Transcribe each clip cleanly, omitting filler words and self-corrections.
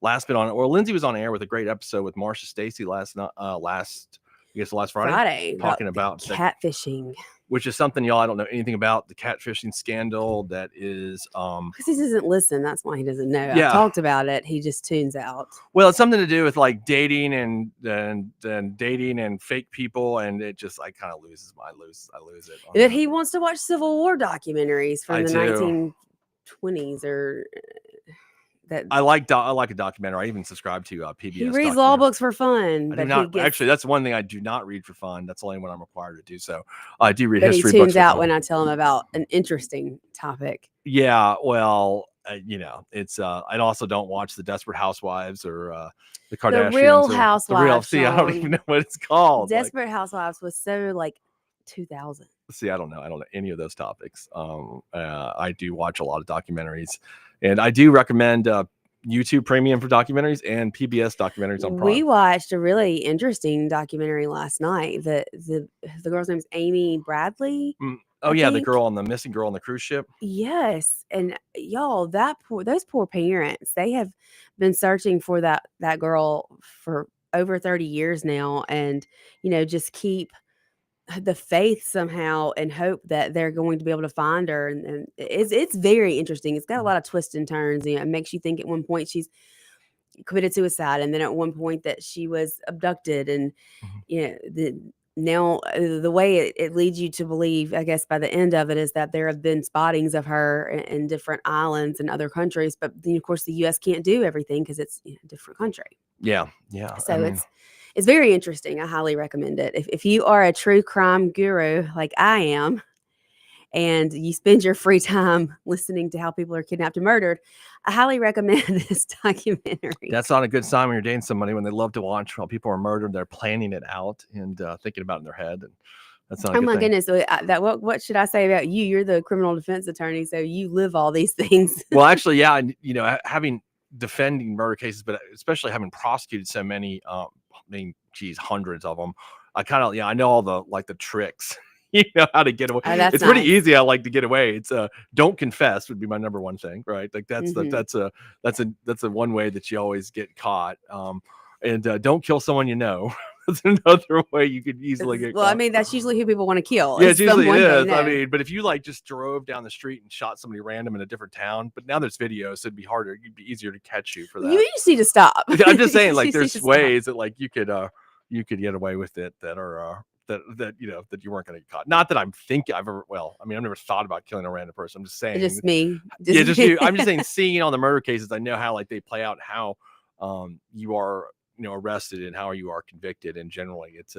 last bit on it. Well, Lindsey was on air with a great episode with Marsha Stacy last Friday, talking about catfishing, which is something y'all I don't know anything about, the catfishing scandal that is because he doesn't listen. That's why he doesn't know. I've talked about it. He just tunes out. Well, it's something to do with like dating and dating and fake people, and it just I kind of lose it. But he wants to watch Civil War documentaries from the 1920s or that. I like a documentary. I even subscribe to PBS. He reads law books for fun. Actually, that's one thing I do not read for fun. That's only when I'm required to do so. I do read history books. He tunes out when I tell him about an interesting topic. Yeah, well, it's I also don't watch the Desperate Housewives or the Kardashians. The Real Housewives. See, I don't even know what it's called. Desperate Housewives was so like 2000. See, I don't know any of those topics. I do watch a lot of documentaries, and I do recommend YouTube Premium for documentaries and PBS documentaries on Prime. We watched a really interesting documentary last night. The girl's name is Amy Bradley. Oh yeah, the missing girl on the cruise ship. Yes, and y'all, those poor parents, they have been searching for that girl for over 30 years now, and just keep the faith somehow and hope that they're going to be able to find her. And it's very interesting. It's got a lot of twists and turns. It makes you think at one point she's committed suicide, and then at one point that she was abducted, and now the way it leads you to believe, I guess by the end of it, is that there have been spottings of her in different islands and other countries, but of course the U.S. can't do everything because it's a different country. Yeah. So it's very interesting. I highly recommend it. If you are a true crime guru like I am, and you spend your free time listening to how people are kidnapped and murdered, I highly recommend this documentary. That's not a good sign when you're dating somebody, when they love to watch while people are murdered. They're planning it out and thinking about it in their head. And that's not a good thing. Goodness. So what should I say about you? You're the criminal defense attorney, so you live all these things. Well, actually, yeah. And, having defending murder cases, but especially having prosecuted so many, hundreds of them, I know all the tricks. How to get away. It's pretty easy. I like to get away. It's don't confess would be my number one thing, right? Like that's that's a one way that you always get caught. And don't kill someone That's another way you could easily get caught. That's usually who people want to kill. Yeah, it usually is. But if you just drove down the street and shot somebody random in a different town, but now there's videos, so it'd be harder. It'd be easier to catch you for that. You just need to stop. I'm just saying, there's ways that you could get away with it that are that you weren't going to get caught. Not that I'm thinking I've never thought about killing a random person. I'm just saying, just me. Just you. I'm just saying, seeing all the murder cases, I know how they play out, how you are arrested and how you are convicted, and generally it's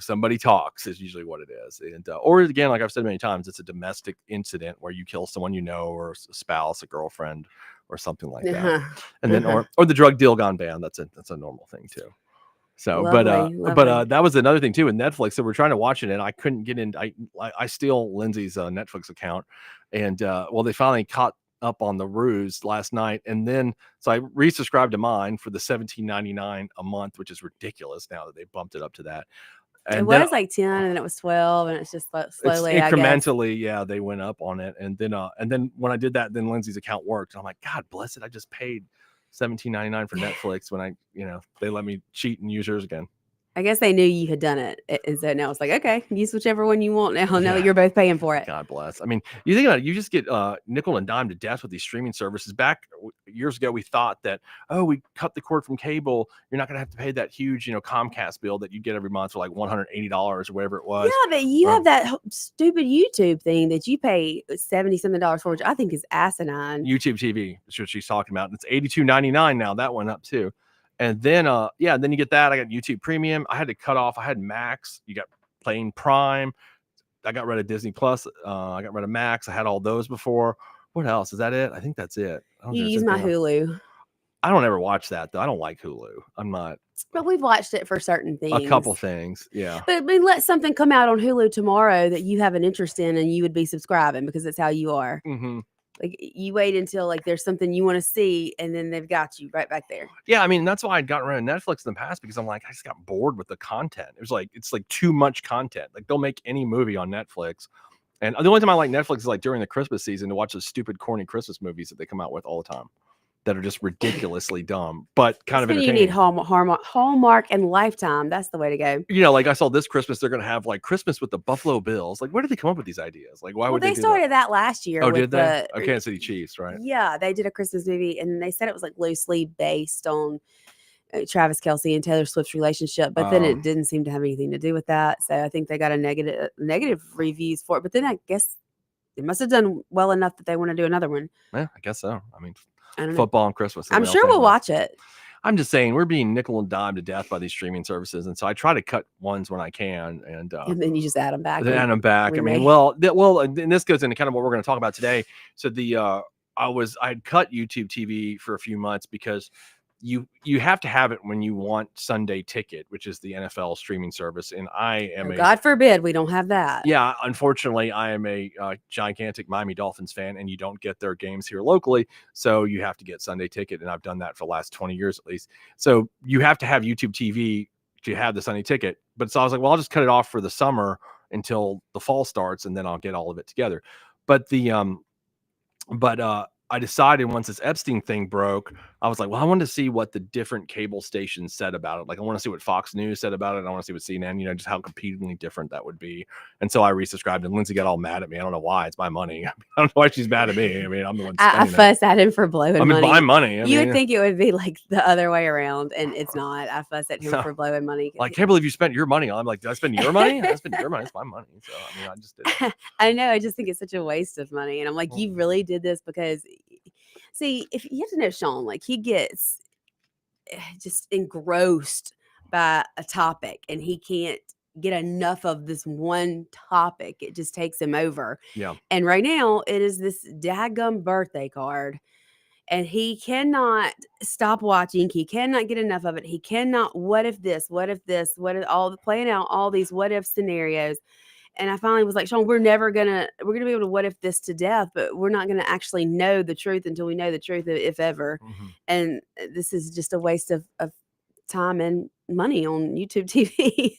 somebody talks is usually what it is. And or again, like I've said many times, it's a domestic incident where you kill someone or a spouse, a girlfriend, or something like that. And then or the drug deal gone bad. That's a normal thing too. So, lovely. But that was another thing too with Netflix. So we're trying to watch it, and I couldn't get in. I steal Lindsey's Netflix account, and they finally caught up on the ruse last night, and then so I resubscribed to mine for the $17.99 a month, which is ridiculous now that they bumped it up to that. And it was like 10, and then it was 12, and it's just slowly incrementally, they went up on it, and then when I did that, then Lindsey's account worked, and I'm like, God bless it, I just paid $17.99 for Netflix when they let me cheat and use yours again. I guess they knew you had done it, and so now it's like, okay, use whichever one you want now. Now that you're both paying for it. God bless. You think about it, you just get nickel and dime to death with these streaming services. Back years ago, we thought that, we cut the cord from cable, you're not going to have to pay that huge, Comcast bill that you get every month for like $180 or whatever it was. Yeah, but you have that stupid YouTube thing that you pay $70-something for, which I think is asinine. YouTube TV is what she's talking about. It's $82.99 now. That went up too. And then, then you get that. I got YouTube Premium. I had to cut off. I had Max. You got plain Prime. I got rid of Disney Plus. I got rid of Max. I had all those before. What else? Is that it? I think that's it. You use my Hulu. I don't ever watch that though. I don't like Hulu. I'm not. But we've watched it for certain things. A couple things, yeah. But let something come out on Hulu tomorrow that you have an interest in, and you would be subscribing because it's how you are. Mm-hmm. Like you wait until there's something you want to see, and then they've got you right back there. Yeah, that's why I'd gotten rid of Netflix in the past, because I'm like, I just got bored with the content. It's like too much content. Like they'll make any movie on Netflix, and the only time I like Netflix is like during the Christmas season to watch the stupid corny Christmas movies that they come out with all the time. that are just ridiculously dumb, but kind of That's when you entertaining. need Hallmark and Lifetime. That's the way to go. You know, like I saw this Christmas, they're going to have like Christmas with the Buffalo Bills. Like, where did they come up with these ideas? Like, why Well, would they they do that? started that last year Oh, with did they? the Kansas City Chiefs, right? yeah, they did a Christmas movie, and they said it was like loosely based on Travis Kelce and Taylor Swift's relationship, but then it didn't seem to have anything to do with that. So I think they got a negative reviews for it. But then I guess it must have done well enough that they want to do another one. Yeah, I guess so. I mean, I don't know. football and Christmas. I'm sure we'll watch it. I'm just saying we're being nickel and dime to death by these streaming services, and so I try to cut ones when I can, and then you just add them back. Then add them back. I mean, and this goes into kind of what we're going to talk about today. So I'd cut YouTube TV for a few months because you have to have it when you want Sunday Ticket, which is the NFL streaming service, and I am God forbid we don't have that. Yeah, unfortunately, I am a gigantic Miami Dolphins fan, and you don't get their games here locally, so you have to get Sunday Ticket, and I've done that for the last 20 years at least. So you have to have YouTube TV to have the Sunday Ticket. But so I was like, well, I'll just cut it off for the summer until the fall starts, and then I'll get all of it together. But I decided once this Epstein thing broke, I was like, well, I wanted to see what the different cable stations said about it. Like, I want to see what Fox News said about it. I want to see what CNN, just how competingly different that would be. And so I resubscribed, and Lindsey got all mad at me. I don't know why. It's my money. I don't know why she's mad at me. I mean, I'm the one spending I fuss at him for blowing money. buying money. You would think it would be like the other way around, and it's not. I fuss at him for blowing money. Like, I can't believe you spent your money. I'm like, did I spend your money? I spent your money. It's my money. So, I mean, I just did it. I know. I just think it's such a waste of money. And I'm like, you really did this because... See, if you have to know Shaun, like he gets just engrossed by a topic and he can't get enough of this one topic. It just takes him over. Yeah. And right now it is this daggum birthday card, and he cannot stop watching. He cannot get enough of it. He cannot, what if this, what if all playing out all these what if scenarios. And I finally was like, Shaun, we're gonna be able to what if this to death, but we're not gonna actually know the truth until we know the truth, if ever. Mm-hmm. And this is just a waste of time and money on YouTube TV.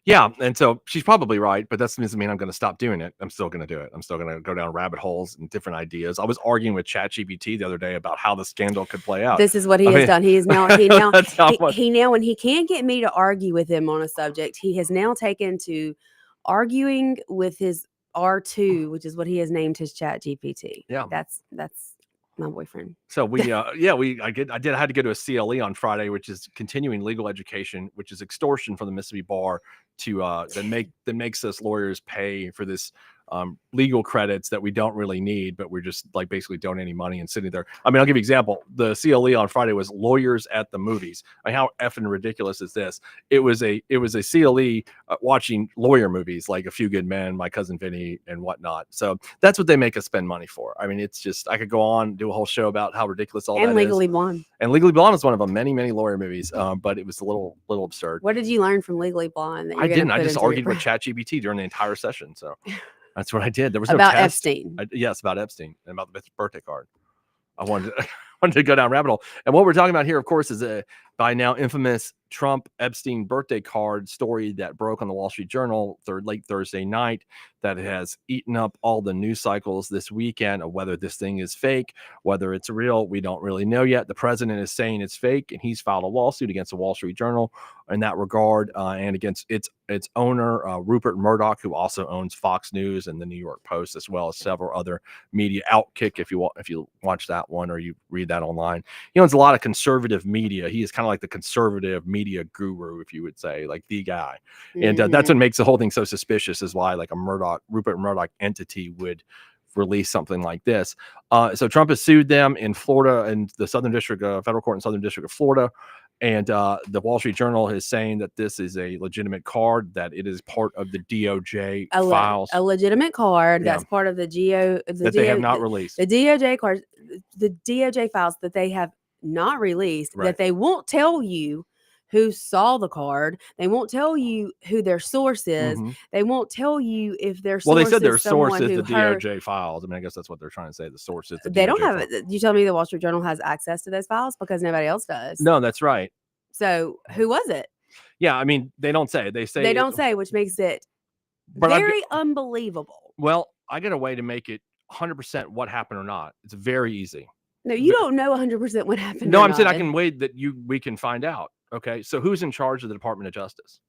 Yeah, and so she's probably right, but that doesn't mean I'm going to stop doing it. I'm still going to do it. I'm still going to go down rabbit holes and different ideas. I was arguing with ChatGPT the other day about how the scandal could play out. This is what he has done. He is now when he can't get me to argue with him on a subject, he has now taken to arguing with his R2, which is what he has named his ChatGPT. Yeah, that's my boyfriend. So I had to go to a CLE on Friday, which is continuing legal education, which is extortion from the Mississippi bar to that makes us lawyers pay for this legal credits that we don't really need, but we're just like basically donating money and sitting there. I mean, I'll give you an example. The CLE on Friday was lawyers at the movies. I mean, how effing ridiculous is this? It was a CLE watching lawyer movies like A Few Good Men, My Cousin Vinny, and whatnot. So that's what they make us spend money for. I mean, it's just, I could go on, do a whole show about how ridiculous all that is. And Legally Blonde. And Legally Blonde is one of them, many, many lawyer movies, but it was a little absurd. What did you learn from Legally Blonde? I didn't. I just argued with ChatGPT during the entire session. So that's what I did. There was no about test. Epstein. Yes, about Epstein and about the birthday card. I wanted to go down rabbit hole. And what we're talking about here, of course, is a by now infamous Trump Epstein birthday card story that broke on the Wall Street Journal late Thursday night that has eaten up all the news cycles this weekend of whether this thing is fake, whether it's real. We don't really know yet. The president is saying it's fake, and he's filed a lawsuit against the Wall Street Journal in that regard, and against its owner, Rupert Murdoch, who also owns Fox News and the New York Post, as well as several other media. Outkick, if you watch that one or you read that online, he owns a lot of conservative media. He is kind of like the conservative media guru, if you would say, like the guy. And that's what makes the whole thing so suspicious, is why like a Rupert Murdoch entity would release something like this. So Trump has sued them in Florida, and the Southern District, federal court in Southern District of Florida. And the Wall Street Journal is saying that this is a legitimate card, that it is part of the DOJ files. A legitimate card that's part of they have not released. The DOJ cards, the DOJ files that they have not released, that they won't tell you who saw the card. They won't tell you who their source is. Mm-hmm. They won't tell you if their source they said their is source is the DOJ files. I mean, I guess that's what they're trying to say. The source is the they DOJ don't have files. it. You tell me the Wall Street Journal has access to those files because nobody else does. No, that's right. So who was it? Yeah, I mean, they don't say. They don't say, which makes it very unbelievable. Well, I get a way to make it 100% what happened or not. It's very easy. No, you don't know 100% what happened. No, or I'm saying I not. can wait that we can find out. Okay, so who's in charge of the Department of Justice?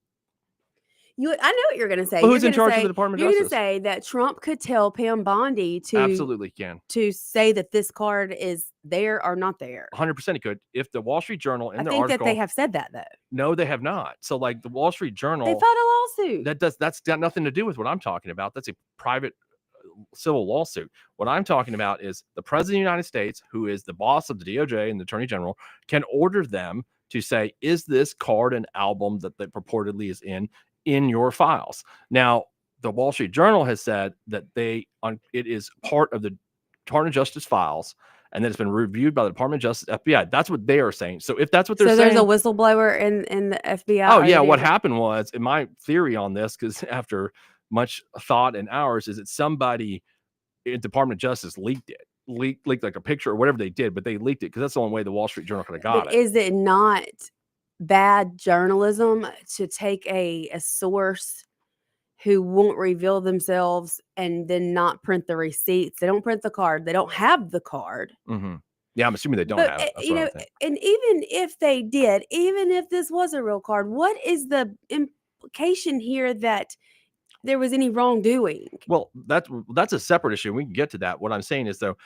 I know what you're going to say. Well, You're who's in gonna charge of say- the Department of You're going to Justice? say that Trump could tell Pam Bondi Absolutely can. to say that this card is there or not there. 100% he could. If the Wall Street Journal in I their think article, that they have said that though. no, they have not. So like the Wall Street Journal, They filed a lawsuit. that's got nothing to do with what I'm talking about. That's a private civil lawsuit. What I'm talking about is the president of the United States, who is the boss of the DOJ and the attorney general, can order them to say, is this card an album that purportedly is in your files? Now, the Wall Street Journal has said that it is part of the Department of Justice files, and that it's been reviewed by the Department of Justice, FBI. That's what they are saying. So if that's what they're saying, there's a whistleblower in the FBI. Oh yeah, what happened was, in my theory on this, because after much thought and hours, is that somebody in Department of Justice leaked like a picture or whatever they did, but they leaked it because that's the only way the Wall Street Journal could have got it. Is it not bad journalism to take a source who won't reveal themselves and then not print the receipts? They don't print the card. They don't have the card. Mm-hmm. Yeah, I'm assuming they don't have it. That's You know, and even if they did, even if this was a real card, what is the implication here that there was any wrongdoing? Well, that's a separate issue. We can get to that. What I'm saying is, though,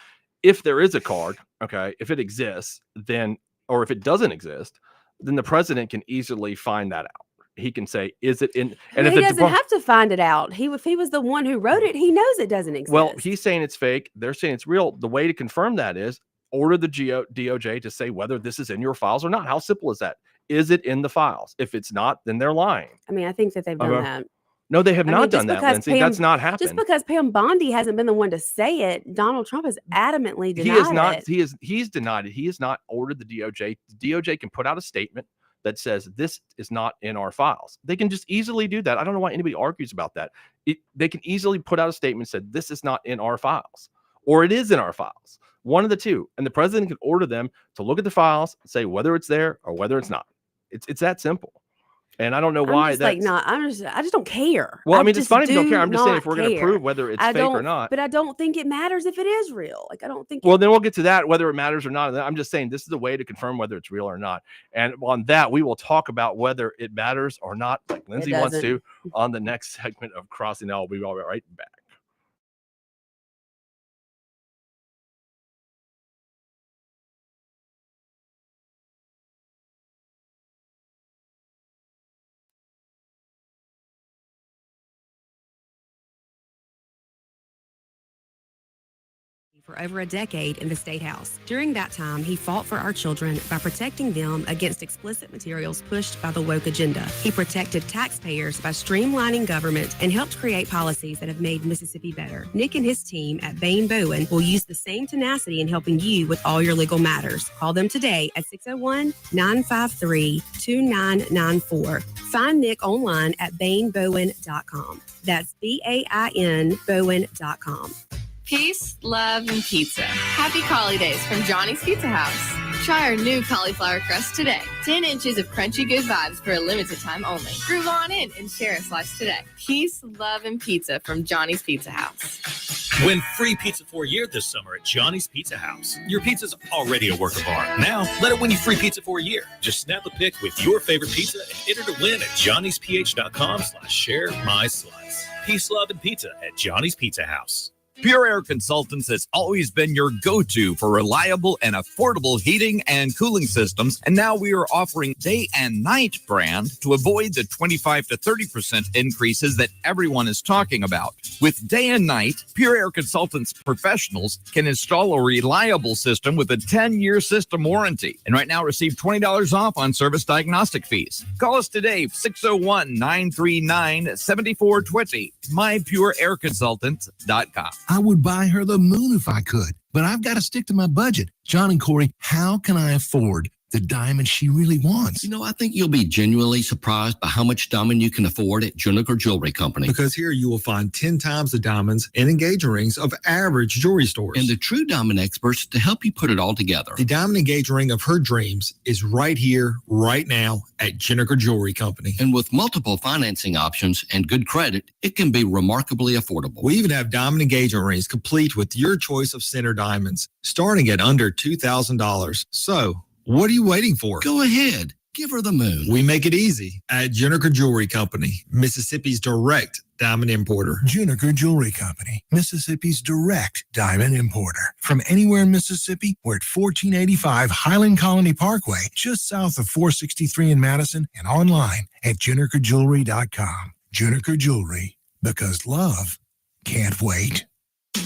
if there is a card, okay, if it exists, then, or if it doesn't exist, then the president can easily find that out. He can say, is it in? And if he doesn't have to find it out. If he was the one who wrote it, he knows it doesn't exist. Well, he's saying it's fake. They're saying it's real. The way to confirm that is order the DOJ to say whether this is in your files or not. How simple is that? Is it in the files? If it's not, then they're lying. I mean, I think that they've done that. No, they have not done that, Lindsey. That's not happened. Just because Pam Bondi hasn't been the one to say it, Donald Trump has adamantly denied it. He's denied it. He has not ordered the DOJ. The DOJ can put out a statement that says this is not in our files. They can just easily do that. I don't know why anybody argues about that. They can easily put out a statement that said this is not in our files, or it is in our files. One of the two. And the president can order them to look at the files, say whether it's there or whether it's not. It's that simple. And I don't know why that's I just don't care. Well, I mean, it's funny if you don't care. I'm just saying if we're going to prove whether it's fake or not. But I don't think it matters if it is real. Like, I don't think. Well, then we'll get to that, whether it matters or not. I'm just saying this is the way to confirm whether it's real or not. And on that, we will talk about whether it matters or not, like Lindsey wants to, on the next segment of Crossing the Aisle. We'll be all right back. For over a decade in the State House. During that time, he fought for our children by protecting them against explicit materials pushed by the woke agenda. He protected taxpayers by streamlining government and helped create policies that have made Mississippi better. Nick and his team at Bain Bowen will use the same tenacity in helping you with all your legal matters. Call them today at 601-953-2994. Find Nick online at bainbowen.com. That's BAIN Bowen.com. Peace, love, and pizza. Happy holidays from Johnny's Pizza House. Try our new cauliflower crust today. 10 inches of crunchy good vibes for a limited time only. Groove on in and share a slice today. Peace, love, and pizza from Johnny's Pizza House. Win free pizza for a year this summer at Johnny's Pizza House. Your pizza's already a work of art. Now, let it win you free pizza for a year. Just snap a pic with your favorite pizza and enter to win at johnnysph.com/share-my-slice. Peace, love, and pizza at Johnny's Pizza House. Pure Air Consultants has always been your go-to for reliable and affordable heating and cooling systems, and now we are offering day and night brand to avoid the 25 to 30% increases that everyone is talking about. With day and night, Pure Air Consultants professionals can install a reliable system with a 10-year system warranty, and right now receive $20 off on service diagnostic fees. Call us today, 601-939-7420, mypureairconsultants.com. I would buy her the moon if I could, but I've got to stick to my budget. John and Corey, how can I afford the diamond she really wants. You know, I think you'll be genuinely surprised by how much diamond you can afford at Juniker Jewelry Company. Because here you will find 10 times the diamonds and engagement rings of average jewelry stores. And the true diamond experts to help you put it all together. The diamond engagement ring of her dreams is right here, right now at Juniker Jewelry Company. And with multiple financing options and good credit, it can be remarkably affordable. We even have diamond engagement rings complete with your choice of center diamonds, starting at under $2,000. So, what are you waiting for? Go ahead. Give her the moon. We make it easy at Juniker Jewelry Company, Mississippi's direct diamond importer. Juniker Jewelry Company, Mississippi's direct diamond importer. From anywhere in Mississippi, we're at 1485 Highland Colony Parkway, just south of 463 in Madison, and online at junikerjewelry.com. Juniker Jewelry, because love can't wait.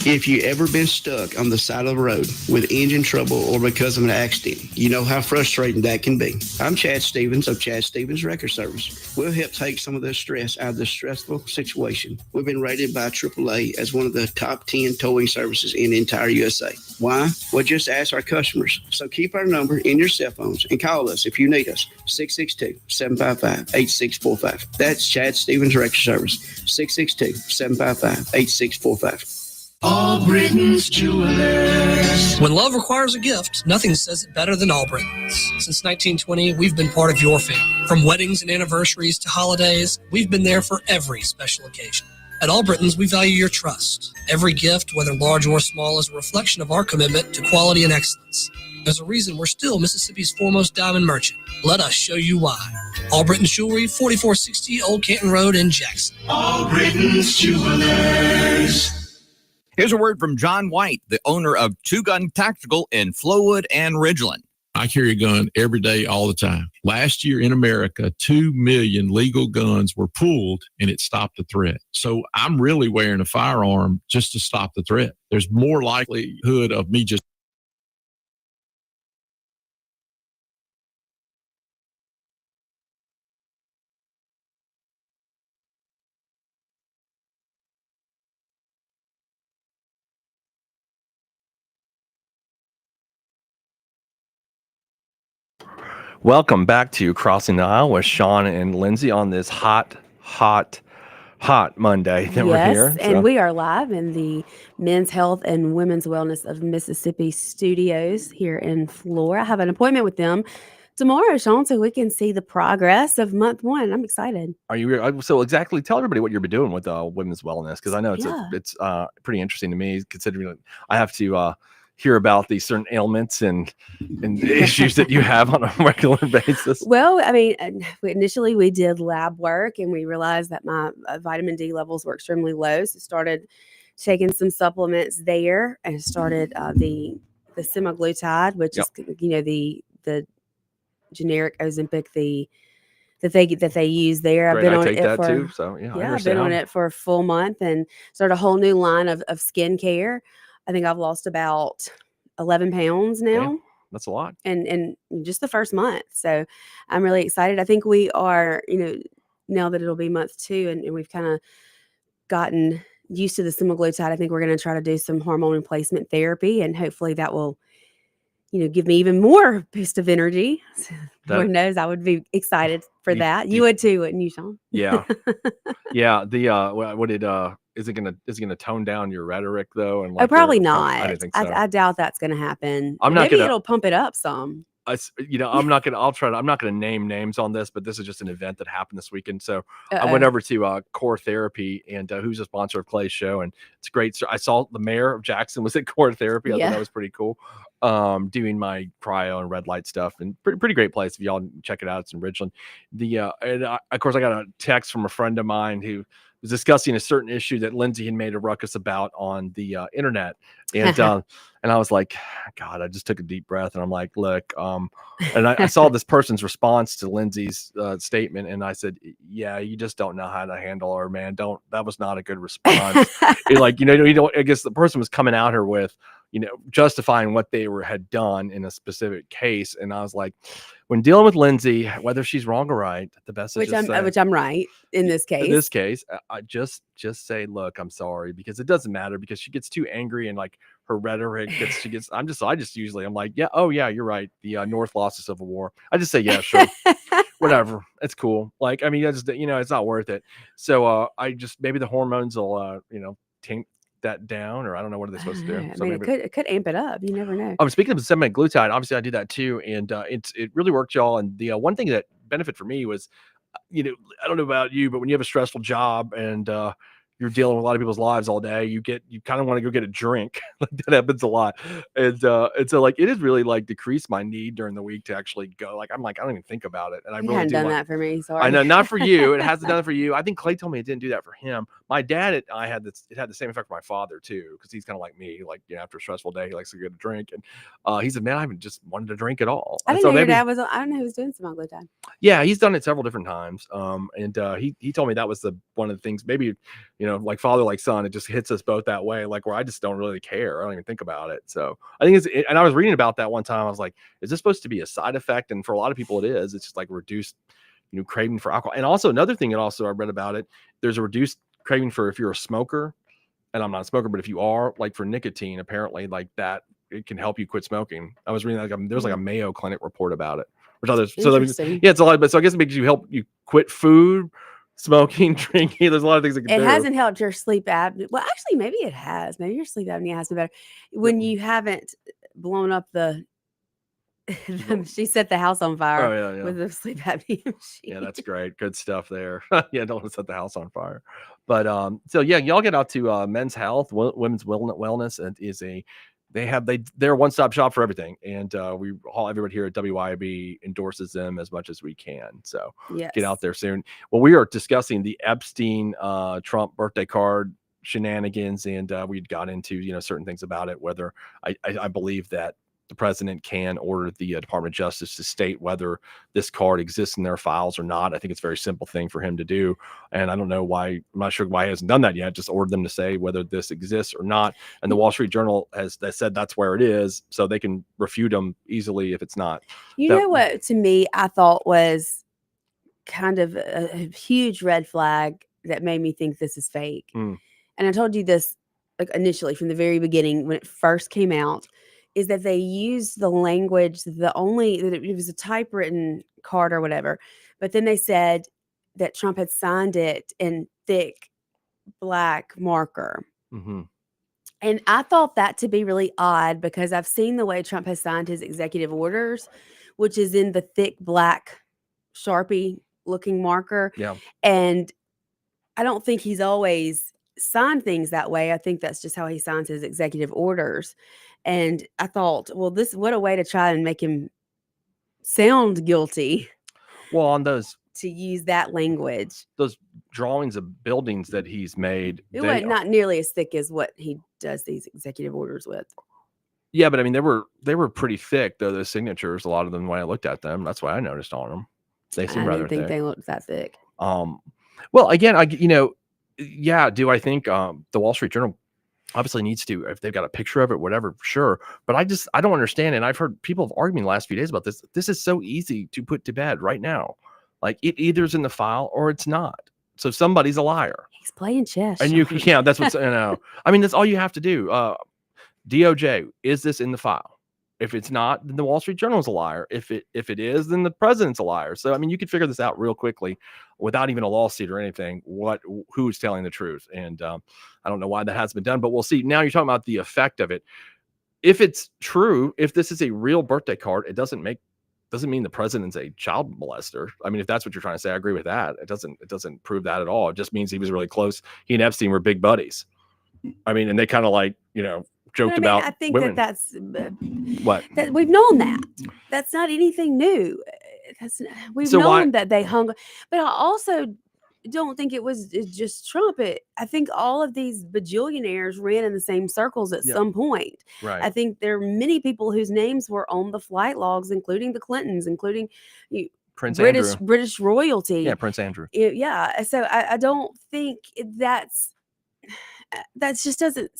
If you ever been stuck on the side of the road with engine trouble or because of an accident, you know how frustrating that can be. I'm Chad Stevens of Chad Stevens Record Service. We'll help take some of the stress out of this stressful situation. We've been rated by AAA as one of the top 10 towing services in the entire USA. Why? Well, just ask our customers. So keep our number in your cell phones and call us if you need us. 662-755-8645. That's Chad Stevens Record Service. 662-755-8645. All Britain's Jewelers. When love requires a gift, nothing says it better than All Britain's. Since 1920, we've been part of your family. From weddings and anniversaries to holidays, we've been there for every special occasion. At All Britain's, we value your trust. Every gift, whether large or small, is a reflection of our commitment to quality and excellence. There's a reason we're still Mississippi's foremost diamond merchant. Let us show you why. All Britain's Jewelry, 4460 Old Canton Road in Jackson. All Britain's Jewelers. Here's a word from John White, the owner of Two Gun Tactical in Flowood and Ridgeland. I carry a gun every day, all the time. Last year in America, 2 million legal guns were pulled and it stopped the threat. So I'm really wearing a firearm just to stop the threat. There's more likelihood of me just Welcome back to Crossing the Aisle with Shaun and Lindsey on this hot Monday that we're here. And we are live in the Men's Health and Women's Wellness of Mississippi studios here in Flora. I have an appointment with them tomorrow, Shaun, so we can see the progress of month one. I'm excited. Are you so exactly? Tell everybody what you've been doing with women's wellness, because I know it's pretty interesting to me, considering that I have to hear about these certain ailments and issues that you have on a regular basis. Well, I mean, initially we did lab work and we realized that my vitamin D levels were extremely low. So started taking some supplements there and started the semaglutide, which is, you know, the generic Ozempic, that they use there. I've been on it for too. So I've been on it for a full month and started a whole new line of skincare. I think I've lost about 11 pounds now. Yeah, that's a lot. And just the first month. So I'm really excited. I think we are, you know, now that it'll be month 2 and we've kind of gotten used to the semaglutide, I think we're going to try to do some hormone replacement therapy, and hopefully that will, you know, give me even more boost of energy. Lord knows I would be excited for that. You would too, wouldn't you, Shaun? Yeah. Yeah. Is it gonna tone down your rhetoric though? And probably not. I don't think so. I doubt that's gonna happen. Maybe it'll pump it up some. I'm not gonna name names on this, but this is just an event that happened this weekend. So I went over to Core Therapy, and who's a sponsor of Clay's show, and it's great. So I saw the mayor of Jackson was at Core Therapy. I thought that was pretty cool. Doing my cryo and red light stuff, and pretty great place. If y'all check it out, it's in Ridgeland. Of course I got a text from a friend of mine who was discussing a certain issue that Lindsey had made a ruckus about on the internet. And and I was like, God, I just took a deep breath and I'm like, look, and I saw this person's response to Lindsey's statement, and I said, yeah, you just don't know how to handle her, man. That was not a good response. I guess the person was coming out here with, you know, justifying what they had done in a specific case. And I was like, when dealing with Lindsey, whether she's wrong or right, the best is which I'm right in this case. In this case, I just say, look, I'm sorry, because it doesn't matter, because she gets too angry and like her rhetoric I just usually I'm like, yeah, oh yeah, you're right. The North lost the Civil War. I just say, yeah, sure. Whatever. It's cool. Like, I mean, it's not worth it. So I just maybe the hormones will tank that down, or I don't know what are they supposed to do. I So mean, maybe it could amp it up. You never know. speaking of semaglutide, obviously I do that too, and it really worked, y'all. And the one thing that benefit for me was, I don't know about you, but when you have a stressful job and you're dealing with a lot of people's lives all day, you kind of want to go get a drink. Like that happens a lot, and so like it has really like decreased my need during the week to actually go. Like I'm like I don't even think about it, and I You really hadn't do done like, that for me. Sorry. I know, not for you. It hasn't done it for you. I think Clay told me it didn't do that for him. My dad, it had the same effect for my father too, because he's kind of like me. Like after a stressful day, he likes to get a drink, and he said, "Man, I haven't just wanted to drink at all." I And didn't so know your maybe, dad was. I don't know who was doing semaglutide. yeah, he's done it several different times. And he told me that was one of the things. Maybe like father like son, it just hits us both that way. Like where I just don't really care. I don't even think about it. So I think and I was reading about that one time. I was like, is this supposed to be a side effect? And for a lot of people, it is. It's just like reduced craving for alcohol. And also another thing, I read about it, there's a reduced craving for if you're a smoker, and I'm not a smoker, but if you are, like for nicotine, apparently like that, it can help you quit smoking. I was reading there's like a Mayo Clinic report about it, which others, so yeah, it's a lot, but so I guess it makes you quit food, smoking, drinking. There's a lot of things that can It do. hasn't helped your sleep apnea. Well, actually, maybe it has. Maybe your sleep apnea has been better when you haven't blown up the. She set the house on fire with the sleep apnea machine. Yeah, that's great. Good stuff there. Yeah, don't set the house on fire. But so yeah, y'all get out to Men's Health, Women's Wellness, and they're a one-stop shop for everything. And everybody here at WIB endorses them as much as we can. So get out there soon. Well, we are discussing the Epstein Trump birthday card shenanigans, and we'd got into certain things about it, whether I believe that the president can order the Department of Justice to state whether this card exists in their files or not. I think it's a very simple thing for him to do. And I don't know why, I'm not sure why he hasn't done that yet. Just ordered them to say whether this exists or not. And the Wall Street Journal has said that's where it is, so they can refute them easily if it's not. You know what, to me, I thought was kind of a huge red flag that made me think this is fake. And I told you this like initially from the very beginning when it first came out, is that they used the language, that it was a typewritten card or whatever, but then they said that Trump had signed it in thick black marker. And I thought that to be really odd because I've seen the way Trump has signed his executive orders, which is in the thick black Sharpie looking marker. Yeah. And I don't think he's always signed things that way. I think that's just how he signs his executive orders. And I thought, well, what a way to try and make him sound guilty. Well, on those to use that language, those drawings of buildings that he's made, it was not nearly as thick as what he does these executive orders with. Yeah, but I mean, they were pretty thick though. Those signatures, a lot of them, when I looked at them, that's what I noticed on them. They seem rather thick. I didn't think they looked that thick. Well, again, yeah. Do I think the Wall Street Journal obviously needs to, if they've got a picture of it, whatever, sure. But I don't understand. And I've heard people have argued the last few days about this. This is so easy to put to bed right now. Like it either's in the file or it's not. So somebody's a liar. He's playing chess. And that's what's, I mean, that's all you have to do. DOJ, is this in the file? If it's not, then the Wall Street Journal is a liar. If it is, then the president's a liar. So, I mean, you could figure this out real quickly without even a lawsuit or anything, who's telling the truth. And I don't know why that hasn't been done, but we'll see. Now you're talking about the effect of it. If it's true, if this is a real birthday card, it doesn't mean the president's a child molester. I mean, if that's what you're trying to say, I agree with that. It doesn't prove that at all. It just means he was really close. He and Epstein were big buddies. I mean, and they kind of like, joked about. I think women. that's What that we've known that. That's not anything new. We've known that they hung, but I also don't think it's just Trump. I think all of these bajillionaires ran in the same circles at some point. Right. I think there are many people whose names were on the flight logs, including the Clintons, including British royalty. Yeah, Prince Andrew. Yeah. So I don't think that just doesn't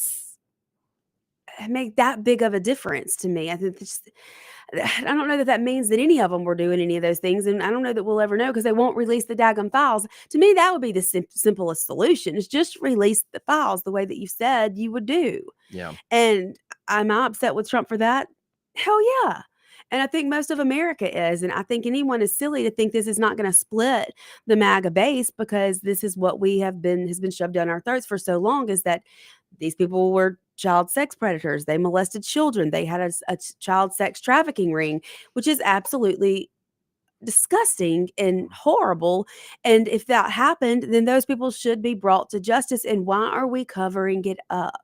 make that big of a difference to me. I don't know that means that any of them were doing any of those things, and I don't know that we'll ever know because they won't release the daggum files. To me, that would be the simplest solution: is just release the files the way that you said you would do. Yeah. And am I upset with Trump for that? Hell yeah. And I think most of America is. And I think anyone is silly to think this is not going to split the MAGA base, because this is what has been shoved down our throats for so long, is that these people were child sex predators. They molested children. They had a child sex trafficking ring, which is absolutely disgusting and horrible. And if that happened, then those people should be brought to justice. And why are we covering it up?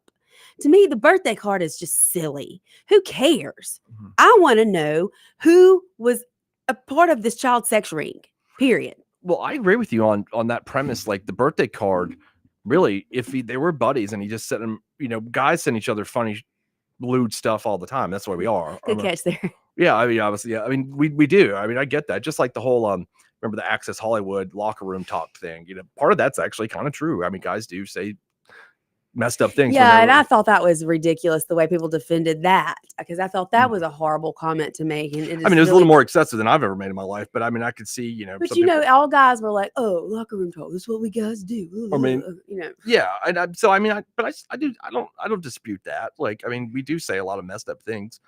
To me, the birthday card is just silly. Who cares? Mhm. I want to know who was a part of this child sex ring, period. Well, I agree with you on that premise. Like the birthday card, really, if they were buddies and he just sent them, guys send each other funny, lewd stuff all the time. That's the way we are. Good catch there. Yeah, I mean, obviously, yeah. I mean, we do. I mean, I get that. Just like the whole remember the Access Hollywood locker room talk thing. Part of that's actually kind of true. I mean, guys do say messed up things. Yeah, and I thought that was ridiculous the way people defended that, because I thought that was a horrible comment to make. And I mean, it was a little more excessive than I've ever made in my life, but I mean, I could see, But all guys were like, "Oh, locker room talk. This is what we guys do." I mean, yeah, and I don't dispute that. Like, I mean, we do say a lot of messed up things.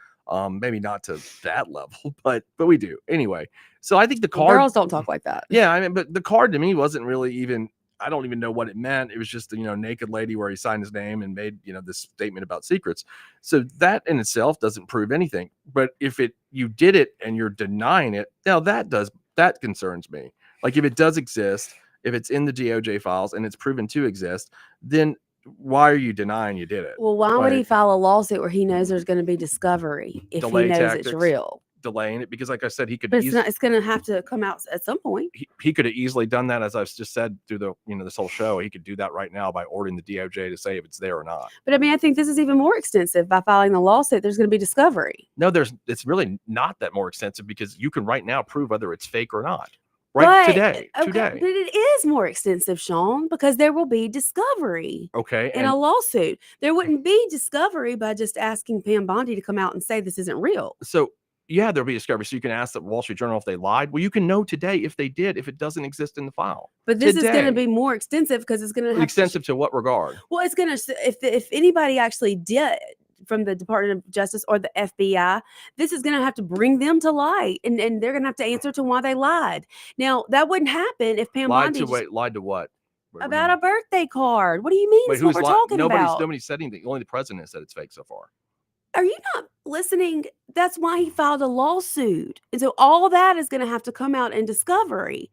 Maybe not to that level, but we do anyway. So I think the card, girls don't talk like that. Yeah, I mean, but the card to me wasn't really even. I don't even know what it meant. It was just naked lady where he signed his name and made this statement about secrets. So that in itself doesn't prove anything. But if you did it and you're denying it, now that concerns me. Like if it does exist, if it's in the DOJ files and it's proven to exist, then why are you denying you did it? Well, why would he file a lawsuit where he knows there's going to be discovery if he knows it's real? Delaying it, because like I said, he could. But it's going to have to come out at some point. He could have easily done that, as I've just said through the this whole show. He could do that right now by ordering the DOJ to say if it's there or not. But I mean, I think this is even more extensive. By filing the lawsuit, there's going to be discovery. No, it's really not that more extensive, because you can right now prove whether it's fake or not. Right, today. But it is more extensive, Shaun, because there will be discovery. Okay. In a lawsuit. There wouldn't be discovery by just asking Pam Bondi to come out and say this isn't real. So yeah, there'll be discovery. So you can ask the Wall Street Journal if they lied. Well, you can know today if they did, if it doesn't exist in the file. But this is going to be more extensive, because it's going to have extensive to what regard? Well, it's going to, if anybody actually did from the Department of Justice or the FBI, this is going to have to bring them to light, and they're going to have to answer to why they lied. Now, that wouldn't happen if Pam Bondi lied to what? About a birthday card. What do you mean? That's what we're talking about. Nobody said anything. Only the president said it's fake so far. Are you not listening? That's why he filed a lawsuit. And so all that is going to have to come out in discovery.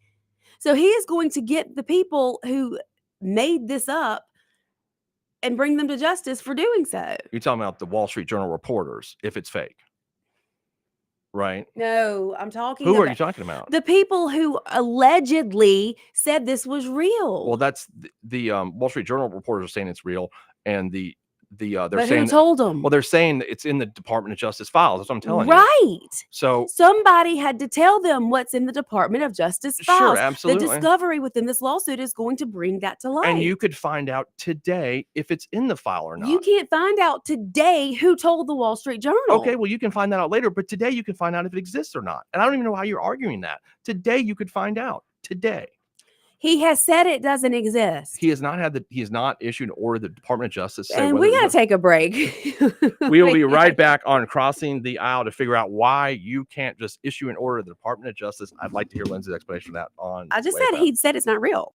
So he is going to get the people who made this up and bring them to justice for doing so. You're talking about the Wall Street Journal reporters, if it's fake. Right? No, I'm talking Who are you talking about? The people who allegedly said this was real. Well, that's the Wall Street Journal reporters are saying it's real, and they're but saying who told them? Well, they're saying it's in the Department of Justice files. That's what I'm telling you. Right. So somebody had to tell them what's in the Department of Justice files. Sure, absolutely. The discovery within this lawsuit is going to bring that to light. And you could find out today if it's in the file or not. You can't find out today who told the Wall Street Journal. Okay, well, you can find that out later, but today you can find out if it exists or not. And I don't even know how you're arguing that. Today you could find out. Today. He has said it doesn't exist. He has not issued an order to the Department of Justice. And we got to take a break. We will be right back on Crossing the Aisle to figure out why you can't just issue an order to the Department of Justice. I'd like to hear Lindsey's explanation of that on. I just said he said it's not real.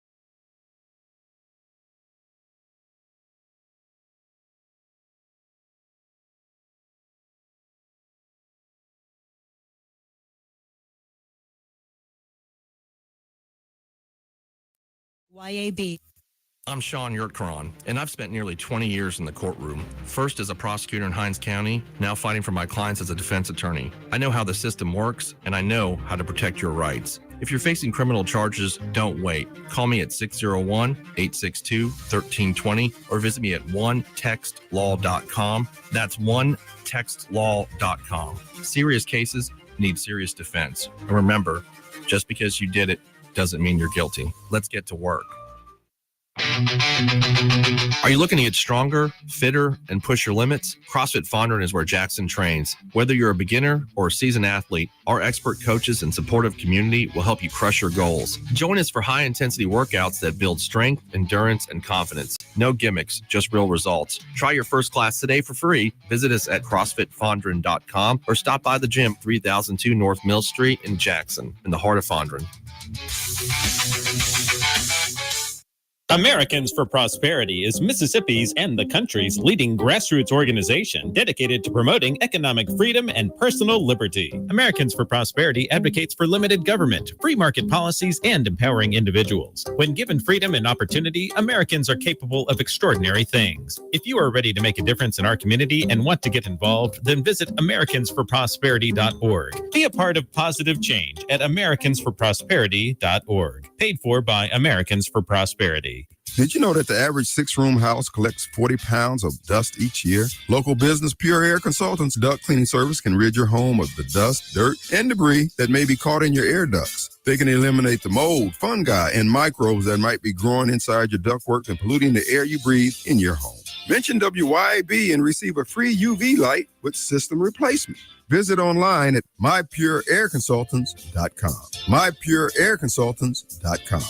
YAB. I'm Shaun Yurtkaran, and I've spent nearly 20 years in the courtroom, first as a prosecutor in Hinds County, now fighting for my clients as a defense attorney. I know how the system works, and I know how to protect your rights. If you're facing criminal charges, don't wait. Call me at 601-862-1320 or visit me at onetextlaw.com. That's onetextlaw.com. Serious cases need serious defense. And remember, just because you did it doesn't mean you're guilty. Let's get to work. Are you looking to get stronger, fitter, and push your limits? CrossFit Fondren is where Jackson trains. Whether you're a beginner or a seasoned athlete, our expert coaches and supportive community will help you crush your goals. Join us for high-intensity workouts that build strength, endurance, and confidence. No gimmicks, just real results. Try your first class today for free. Visit us at CrossFitFondren.com or stop by the gym 3002 North Mill Street in Jackson, in the heart of Fondren. Americans for Prosperity is Mississippi's and the country's leading grassroots organization dedicated to promoting economic freedom and personal liberty. Americans for Prosperity advocates for limited government, free market policies, and empowering individuals. When given freedom and opportunity, Americans are capable of extraordinary things. If you are ready to make a difference in our community and want to get involved, then visit americansforprosperity.org. Be a part of positive change at americansforprosperity.org. Paid for by Americans for Prosperity. Did you know that the average 6-room house collects 40 pounds of dust each year? Local business Pure Air Consultants duct cleaning service can rid your home of the dust, dirt, and debris that may be caught in your air ducts. They can eliminate the mold, fungi, and microbes that might be growing inside your ductwork and polluting the air you breathe in your home. Mention WYAB and receive a free UV light with system replacement. Visit online at mypureairconsultants.com. mypureairconsultants.com.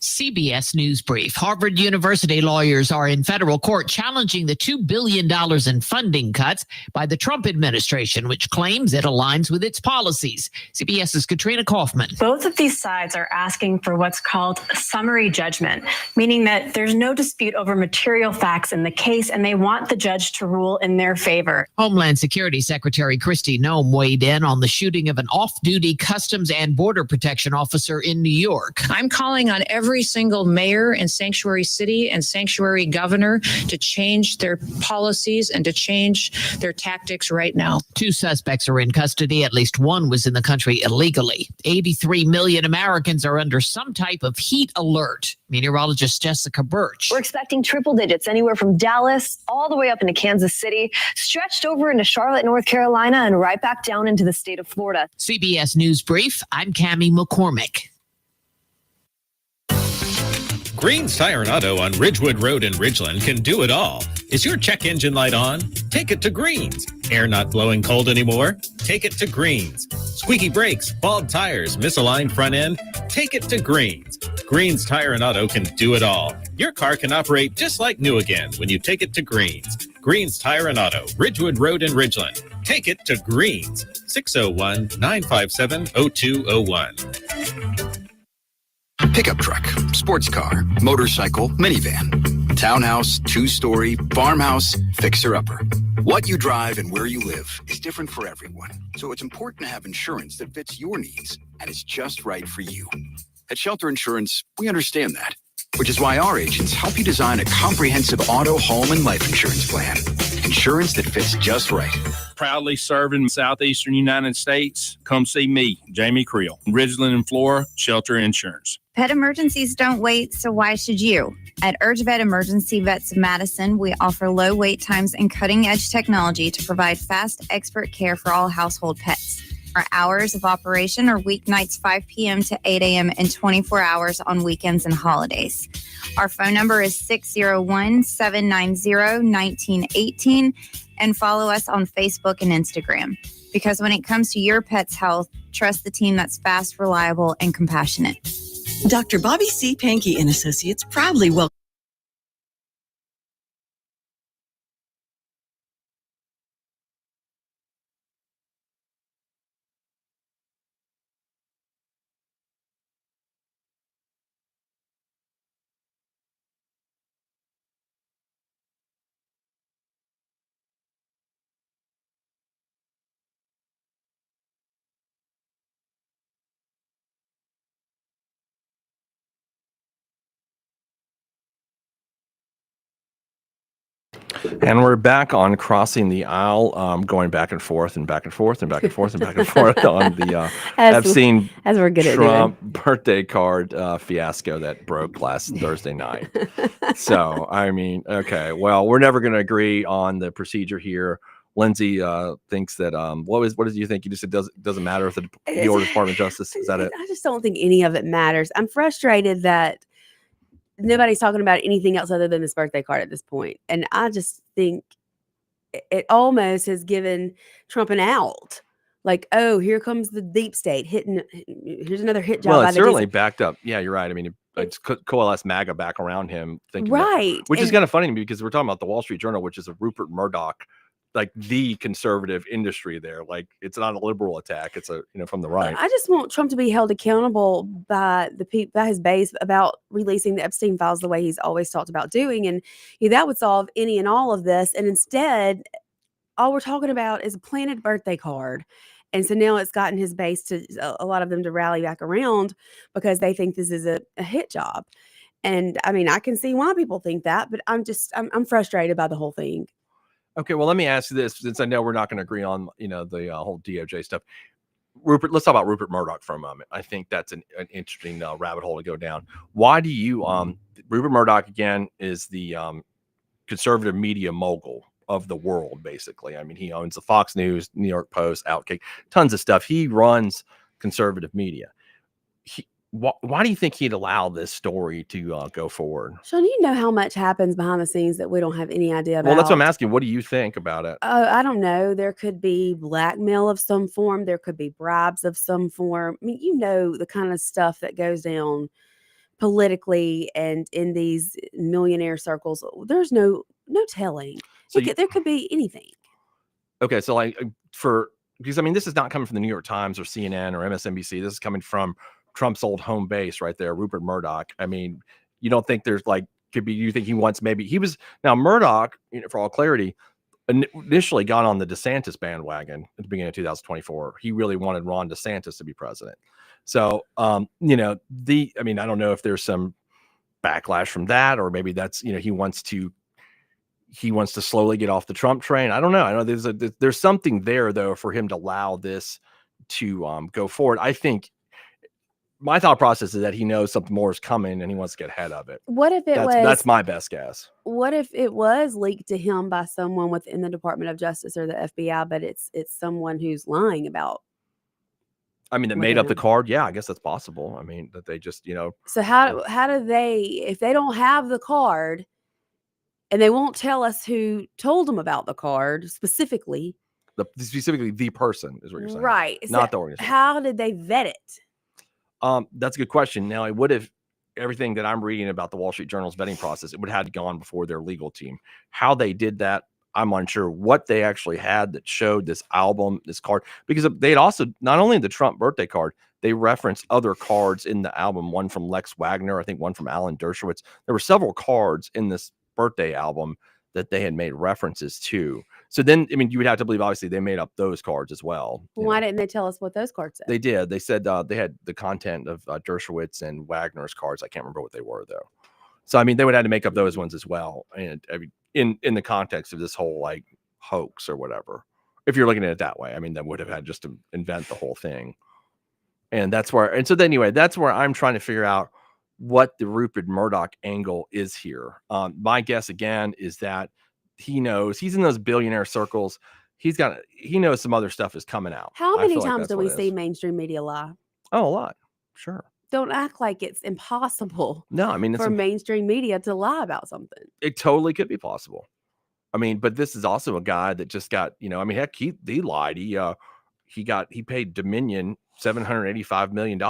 CBS News Brief. Harvard University lawyers are in federal court challenging the $2 billion in funding cuts by the Trump administration, which claims it aligns with its policies. CBS's Katrina Kaufman. Both of these sides are asking for what's called a summary judgment, meaning that there's no dispute over material facts in the case, and they want the judge to rule in their favor. Homeland Security Secretary Kristi Noem weighed in on the shooting of an off-duty Customs and Border Protection officer in New York. I'm calling on every single mayor and sanctuary city and sanctuary governor to change their policies and to change their tactics right now. 2 suspects are in custody. At least one was in the country illegally. 83 million Americans are under some type of heat alert. Meteorologist Jessica Birch. We're expecting triple digits anywhere from Dallas all the way up into Kansas City, stretched over into Charlotte, North Carolina, and right back down into the state of Florida. CBS News Brief. I'm Cammie McCormick. Green's Tire and Auto on Ridgewood Road in Ridgeland can do it all. Is your check engine light on? Take it to Green's. Air not blowing cold anymore? Take it to Green's. Squeaky brakes, bald tires, misaligned front end? Take it to Green's. Green's Tire and Auto can do it all. Your car can operate just like new again when you take it to Green's. Green's Tire and Auto, Ridgewood Road in Ridgeland. Take it to Green's. 601-957-0201. Pickup truck, sports car, motorcycle, minivan, townhouse, 2-story, farmhouse, fixer-upper. What you drive and where you live is different for everyone. So it's important to have insurance that fits your needs and is just right for you. At Shelter Insurance, we understand that, which is why our agents help you design a comprehensive auto, home, and life insurance plan. Insurance that fits just right. Proudly serving southeastern United States. Come see me, Jamie Creel, Ridgeland and Flora, Shelter Insurance. Pet emergencies don't wait, so why should you? At Urge Vet Emergency Vets of Madison, we offer low wait times and cutting-edge technology to provide fast, expert care for all household pets. Our hours of operation are weeknights 5 p.m. to 8 a.m. and 24 hours on weekends and holidays. Our phone number is 601-790-1918 and follow us on Facebook and Instagram. Because when it comes to your pet's health, trust the team that's fast, reliable, and compassionate. Dr. Bobby C. Pankey and Associates proudly welcome. And we're back on Crossing the Aisle, going back and forth and back and forth and back and forth and back and forth on the Epstein we're good Trump birthday card fiasco that broke last Thursday night. So, I mean, okay, well, we're never going to agree on the procedure here. Lindsey thinks that what did you think? You just said doesn't matter if the Department of Justice, is that it? I just don't think any of it matters. I'm frustrated that nobody's talking about anything else other than this birthday card at this point. And I just think it almost has given Trump an out. Like, oh, here comes the deep state hitting. Here's another hit job. Well, by it's the certainly deep backed up. Yeah, you're right. I mean, it's coalesced MAGA back around him, thinking right, which is and kind of funny to me because we're talking about the Wall Street Journal, which is a Rupert Murdoch, like the conservative industry there. Like, it's not a liberal attack; it's a from the right. I just want Trump to be held accountable by by his base about releasing the Epstein files the way he's always talked about doing, and that would solve any and all of this. And instead, all we're talking about is a planted birthday card. And so now it's gotten his base to a lot of them to rally back around because they think this is a hit job. And I mean, I can see why people think that, but I'm frustrated by the whole thing. Okay, well, let me ask you this, since I know we're not going to agree on the whole DOJ stuff. Let's talk about Rupert Murdoch for a moment. I think that's an interesting rabbit hole to go down. Why do you Rupert Murdoch again is the conservative media mogul of the world, basically. I mean, he owns the Fox News, New York Post, Outkick, tons of stuff. He runs conservative media. Why do you think he'd allow this story to go forward? Shaun, you know how much happens behind the scenes that we don't have any idea about. Well, that's what I'm asking. What do you think about it? I don't know. There could be blackmail of some form. There could be bribes of some form. I mean, the kind of stuff that goes down politically and in these millionaire circles. There's no telling. So there could be anything. Okay, so because I mean, this is not coming from the New York Times or CNN or MSNBC. This is coming from Trump's old home base right there, Rupert Murdoch. I mean, you don't think there's you think he wants now Murdoch, for all clarity, initially got on the DeSantis bandwagon at the beginning of 2024. He really wanted Ron DeSantis to be president. So, I don't know if there's some backlash from that, or maybe that's, he wants to slowly get off the Trump train. I don't know. I know there's something there though for him to allow this to go forward. I think my thought process is that he knows something more is coming and he wants to get ahead of it. What if that's my best guess. What if it was leaked to him by someone within the Department of Justice or the FBI, but it's someone who's lying about? I mean, that made up the card. Yeah, I guess that's possible. I mean, that they just, So how do they, if they don't have the card and they won't tell us who told them about the card specifically? Specifically the person is what you're saying. Right. Not the organization. How did they vet it? That's a good question. Now, I would have everything that I'm reading about the Wall Street Journal's vetting process, it would have gone before their legal team. How they did that, I'm unsure. What they actually had that showed this album, this card, because they had also, not only the Trump birthday card, they referenced other cards in the album, one from Lex Wagner, I think one from Alan Dershowitz. There were several cards in this birthday album that they had made references to. So then, I mean, you would have to believe, obviously, they made up those cards as well. Why didn't they tell us what those cards said? They did. They said they had the content of Dershowitz and Wagner's cards. I can't remember what they were, though. So, I mean, they would have to make up those ones as well. And I mean, in the context of this whole, hoax or whatever. If you're looking at it that way, I mean, that would have had just to invent the whole thing. And that's where, and so then anyway, that's where I'm trying to figure out what the Rupert Murdoch angle is here. My guess again is that he knows he's in those billionaire circles. He knows some other stuff is coming out. How many times do we see mainstream media lie? Oh, a lot. Sure. Don't act like it's impossible. No, I mean, for mainstream media to lie about something. It totally could be possible. I mean, but this is also a guy that just got, I mean, heck, he lied. He paid Dominion $785 million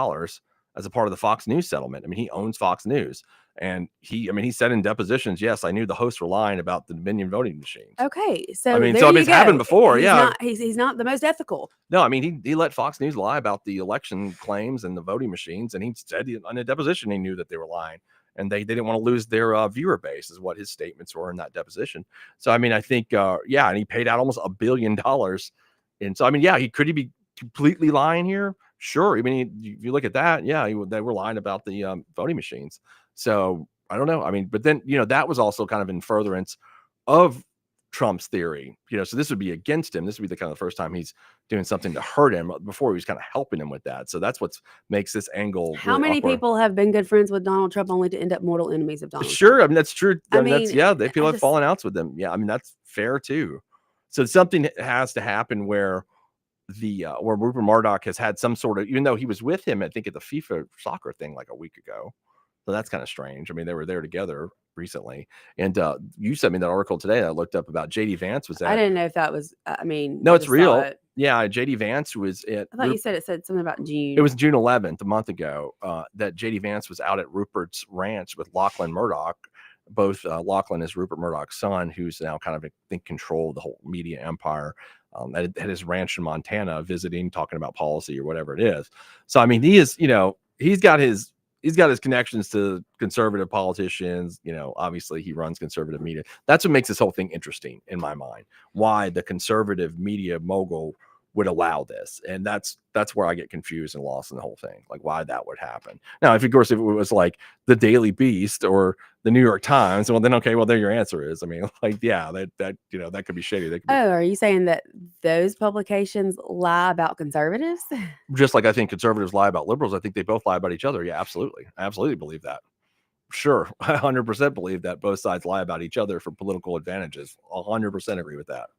as a part of the Fox News settlement. I mean, he owns Fox News, and he said in depositions, yes, I knew the hosts were lying about the Dominion voting machines. Okay, so I mean, it's happened before. He's not the most ethical. No, I mean, he let Fox News lie about the election claims and the voting machines, and he said in a deposition he knew that they were lying, and they didn't want to lose their viewer base, is what his statements were in that deposition. So, I mean, I think, and he paid out almost $1 billion, and so, I mean, could he be completely lying here? Sure. I mean, if you look at that, they were lying about the voting machines. So I don't know. I mean, but then, that was also kind of in furtherance of Trump's theory, so this would be against him. This would be the kind of the first time he's doing something to hurt him. Before he was kind of helping him with that. So that's what makes this angle. How really many awkward. people have been good friends with Donald Trump only to end up mortal enemies of Donald Trump? Sure. I mean, that's true. People have fallen outs with them. Yeah. I mean, that's fair too. So something has to happen where where Rupert Murdoch has had some sort of, even though he was with him, I think at the FIFA soccer thing like a week ago. So that's kind of strange. I mean, they were there together recently. And you sent me that article today that I looked up about JD Vance was at. I didn't know if that was, I mean, No, I it's just real. saw it. Yeah, JD Vance was at. I thought you said it said something about June. It was June 11th, a month ago, that JD Vance was out at Rupert's ranch with Lachlan Murdoch. Both Lachlan is Rupert Murdoch's son, who's now kind of, I think, control the whole media empire. At his ranch in Montana, visiting, talking about policy or whatever it is. So, I mean, he is, he's got his connections to conservative politicians. Obviously he runs conservative media. That's what makes this whole thing interesting in my mind. Why the conservative media mogul would allow this. And that's where I get confused and lost in the whole thing. Like why that would happen. Now, if it was like the Daily Beast or the New York Times, well then, okay, well there your answer is. I mean, like, yeah, that could be shady. That could be, are you saying that those publications lie about conservatives? just like I think conservatives lie about liberals. I think they both lie about each other. Yeah, absolutely. I absolutely believe that. Sure. I 100% believe that both sides lie about each other for political advantages. 100% agree with that.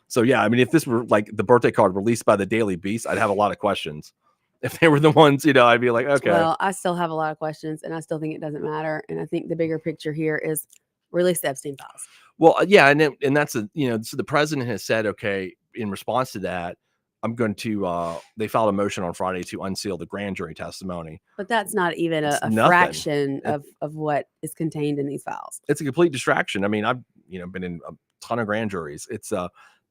So, yeah, I mean, if this were like the birthday card released by the Daily Beast, I'd have a lot of questions. If they were the ones, I'd be like, okay. Well, I still have a lot of questions, and I still think it doesn't matter. And I think the bigger picture here is release the Epstein files. Well, yeah, and that's so the president has said, okay, in response to that, I'm going to. They filed a motion on Friday to unseal the grand jury testimony. But that's not even a fraction of what is contained in these files. It's a complete distraction. I mean, I've been in a ton of grand juries. It's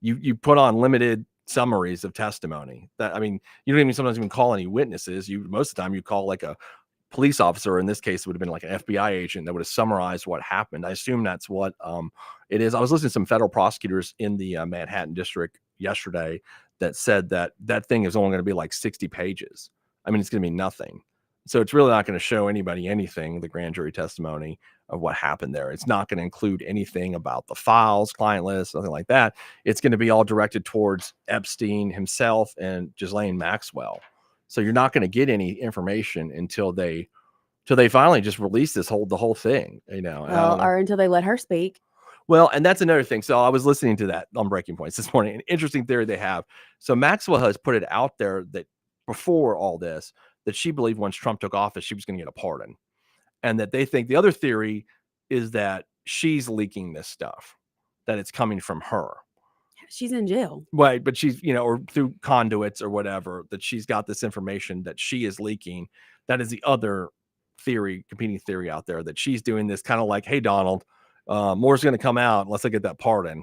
you put on limited summaries of testimony. That, I mean, you don't even sometimes even call any witnesses. Most of the time you call like a police officer. In this case, it would have been like an FBI agent that would have summarized what happened. I assume that's what it is. I was listening to some federal prosecutors in the Manhattan district yesterday that said that thing is only going to be like 60 pages. I mean, it's going to be nothing. So it's really not going to show anybody anything, the grand jury testimony of what happened there. It's not going to include anything about the files, client list, nothing like that. It's going to be all directed towards Epstein himself and Ghislaine Maxwell. So you're not going to get any information until they finally just release the whole thing, or until they let her speak. Well, and that's another thing. So I was listening to that on Breaking Points this morning. An interesting theory they have. So Maxwell has put it out there that before all this, that she believed once Trump took office, she was going to get a pardon. And that they think the other theory is that she's leaking this stuff, that it's coming from her. She's in jail. Right. But she's, or through conduits or whatever, that she's got this information that she is leaking. That is the other theory, competing theory out there, that she's doing this kind of like, hey, Donald, more's going to come out unless I get that pardon.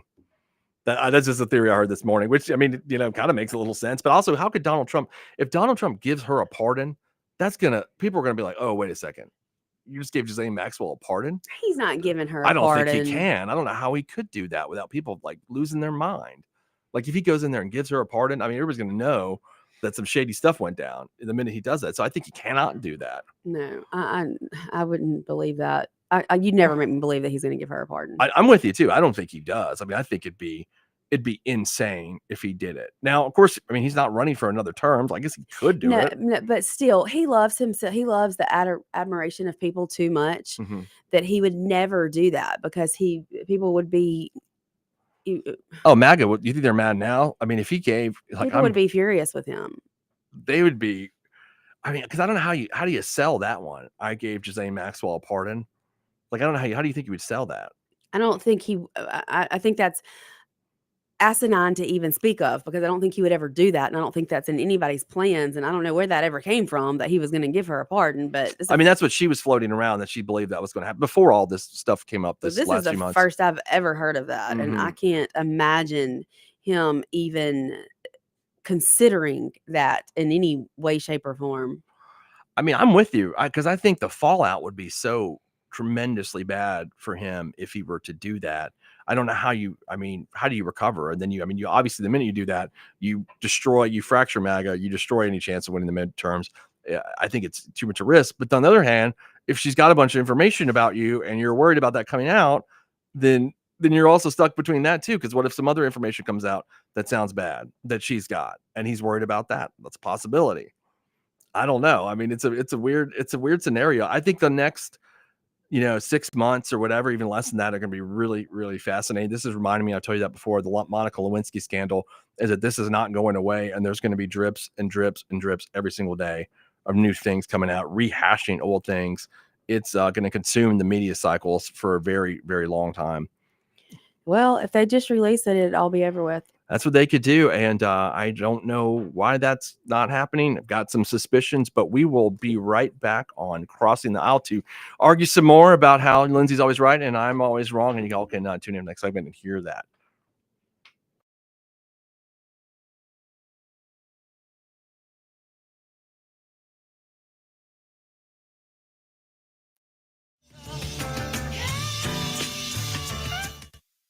That's just a theory I heard this morning, which, I mean, kind of makes a little sense. But also, how could Donald Trump, if Donald Trump gives her a pardon, people are going to be like, oh, wait a second. You just gave Ghislaine Maxwell a pardon? He's not giving her a pardon. I don't think he can. I don't know how he could do that without people like losing their mind. Like if he goes in there and gives her a pardon, I mean, everybody's going to know that some shady stuff went down the minute he does that. So I think he cannot do that. No, I wouldn't believe that. You'd never make me believe that he's going to give her a pardon. I'm with you too. I don't think he does. I mean, I think it'd be insane if he did it. Now, of course, I mean, he's not running for another term, so I guess he could do it. No, but still, he loves himself. He loves the admiration of people too much that he would never do that because people would be. Oh, MAGA! You think they're mad now? I mean, if he gave, people would be furious with him. They would be. I mean, because I don't know how do you sell that one? I gave Ghislaine Maxwell a pardon. Like, I don't know how do you think you would sell that? I don't think I think that's asinine to even speak of because I don't think he would ever do that. And I don't think that's in anybody's plans. And I don't know where that ever came from that he was going to give her a pardon. But I mean, that's what she was floating around, that she believed that was going to happen before all this stuff came up this last few months. This is the first I've ever heard of that. And I can't imagine him even considering that in any way, shape, or form. I mean, I'm with you because I think the fallout would be so tremendously bad for him if he were to do that. I don't know how do you recover? And then you obviously the minute you do that, you fracture MAGA, you destroy any chance of winning the midterms. I think it's too much a risk. But on the other hand, if she's got a bunch of information about you and you're worried about that coming out, then you're also stuck between that too. Because what if some other information comes out that sounds bad that she's got and he's worried about that? That's a possibility. I don't know. I mean, it's a weird scenario. I think the next 6 months or whatever, even less than that, are going to be really, really fascinating. This is reminding me, I've told you that before, the Monica Lewinsky scandal is that this is not going away, and there's going to be drips and drips and drips every single day of new things coming out, rehashing old things. It's going to consume the media cycles for a very, very long time. Well, if they just release it, it'd all be over with. That's what they could do. And I don't know why that's not happening. I've got some suspicions, but we will be right back on Crossing the Aisle to argue some more about how Lindsey's always right and I'm always wrong. And you all can tune in next segment and hear that.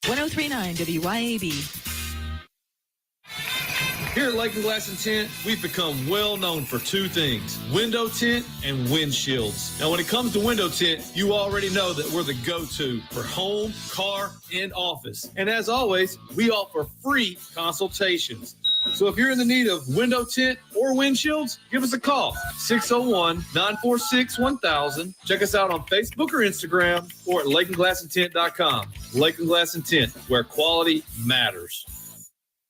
.1039 WYAB. Here at Lake and Glass and Tint, we've become well known for two things: window tint and windshields. Now, when it comes to window tint, you already know that we're the go-to for home, car, and office. And as always, we offer free consultations. So if you're in the need of window tint or windshields, give us a call, 601-946-1000. Check us out on Facebook or Instagram or at lakeandglassandtint.com. Lake and Glass and Tint, where quality matters.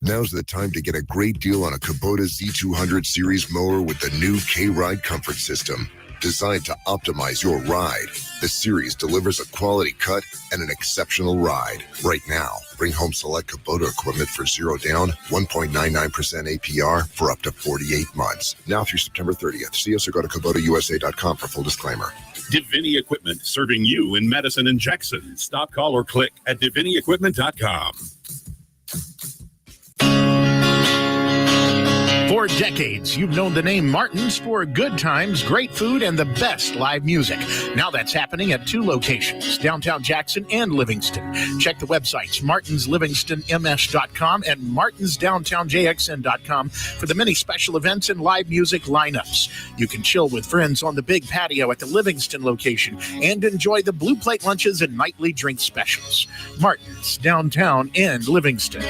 Now's the time to get a great deal on a Kubota Z200 series mower with the new K-Ride comfort system. Designed to optimize your ride, the series delivers a quality cut and an exceptional ride. Right now, bring home select Kubota equipment for $0 down, 1.99% APR for up to 48 months. Now through September 30th. See us or go to KubotaUSA.com for full disclaimer. Divini Equipment, serving you in Madison and Jackson. Stop, call, or click at DiviniEquipment.com. For decades, you've known the name Martin's for good times, great food, and the best live music. Now that's happening at 2 locations, downtown Jackson and Livingston. Check the websites, martinslivingstonms.com and martinsdowntownjxn.com for the many special events and live music lineups. You can chill with friends on the big patio at the Livingston location and enjoy the blue plate lunches and nightly drink specials. Martin's, downtown and Livingston.